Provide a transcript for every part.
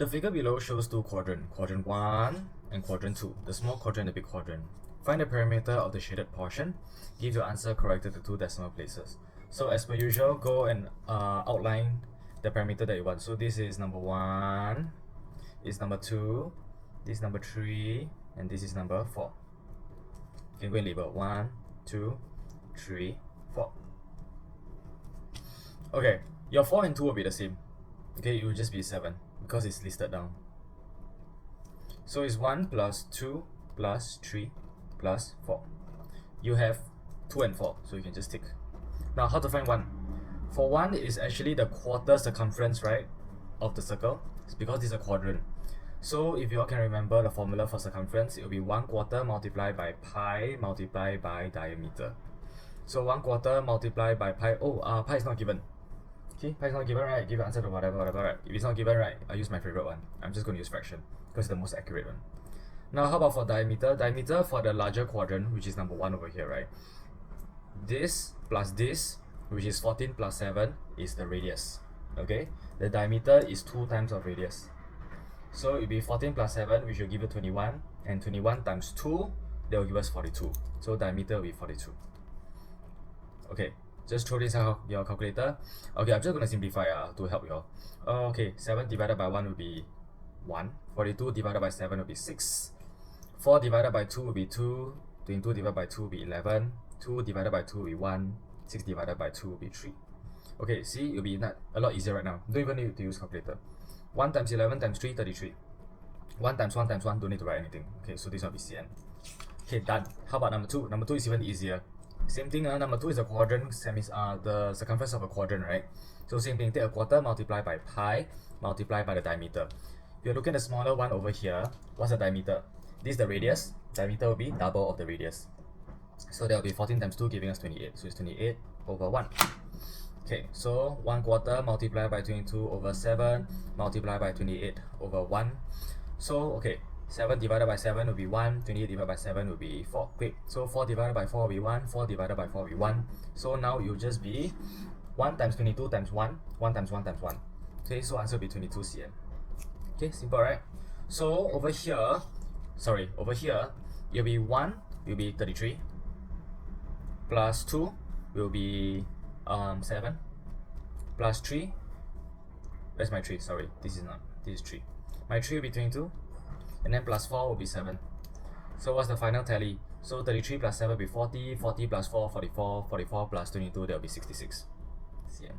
The figure below shows two quadrants, quadrant 1 and quadrant 2, the small quadrant and the big quadrant. Find the perimeter of the shaded portion. Give your answer corrected to 2 decimal places. So as per usual, go and outline the parameter that you want. So this is number 1, this is number 2, this is number 3, and this is number 4. You can go and label 1, 2, 3, 4. Okay, your 4 and 2 will be the same. Okay, it will just be 7 because it's listed down. So it's 1 plus 2 plus 3 plus 4. You have 2 and 4, so you can just tick. Now, how to find 1? For 1, it is actually the quarter circumference, right, of the circle. It's because this is a quadrant. So if you all can remember the formula for circumference, it will be 1/4 multiplied by pi multiplied by diameter. So 1/4 multiplied by pi. Pi is not given. Okay, pi is not given, right? Give your answer to whatever, right? If it's not given, right, I'll use my favorite one. I'm just going to use fraction because it's the most accurate one. Now, how about for diameter? Diameter for the larger quadrant, which is number 1 over here, right? This plus this, which is 14 plus 7, is the radius. Okay, the diameter is 2 times of radius. So it will be 14 plus 7, which will give you 21, and 21 times 2, that will give us 42. So diameter will be 42. Okay, just throw this out your calculator. Okay, I'm just going to simplify to help you all. Okay, 7 divided by 1 will be 1. 42 divided by 7 will be 6. 4 divided by 2 will be 2. 22 divided by 2 will be 11. 2 divided by 2 will be 1. 6 divided by 2 will be 3. Okay, see, it will be a lot easier right now. Don't even need to use calculator. 1 times 11 times 3, 33. 1 times 1 times 1, don't need to write anything. Okay, so this will be Cn. Okay, done. How about number 2? Number 2 is even easier. Same thing, number 2 is a quadrant, the circumference of a quadrant, right? So same thing, take a quarter, multiply by pi, multiply by the diameter. If you're looking at the smaller one over here, what's the diameter? This is the radius. Diameter will be double of the radius. So that will be 14 times 2, giving us 28. So it's 28 over 1. Okay, so 1/4 multiplied by 22 over 7, multiplied by 28 over 1. So, okay, 7 divided by 7 will be 1, 28 divided by 7 will be 4. Great, so 4 divided by 4 will be 1, 4 divided by 4 will be 1. So now it will just be 1 times 22 times 1, 1 times 1 times 1. Okay, so answer will be 22 cm. Okay, simple, right? So over here, it will be 1 will be 33, plus 2 will be 7, plus 3, where's my 3? Sorry, this is 3. My 3 will be 22, and then plus 4 will be 7. So what's the final tally? So 33 plus 7 will be 40, 40 plus 4, 44, 44 plus 22, that will be 66 cm.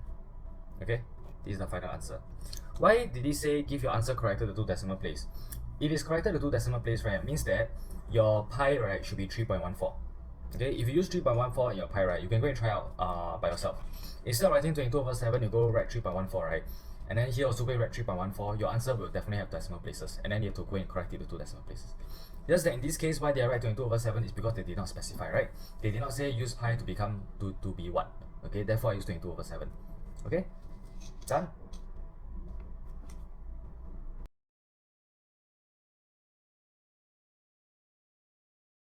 Okay, this is the final answer. Why did he say give your answer corrected to 2 decimal place? If it's corrected to 2 decimal place, right, it means that your pi, right, should be 3.14. Okay, if you use 3.14 in your pi, right, you can go and try out by yourself. Instead of writing 22 over 7, you go write 3.14, right? And then here also go and write 3.14, your answer will definitely have decimal places. And then you have to go and correct it to 2 decimal places. Just that in this case, why they write 22 over 7 is because they did not specify, right? They did not say use pi to become to be 1. Okay, therefore I use 22 over 7. Okay, done.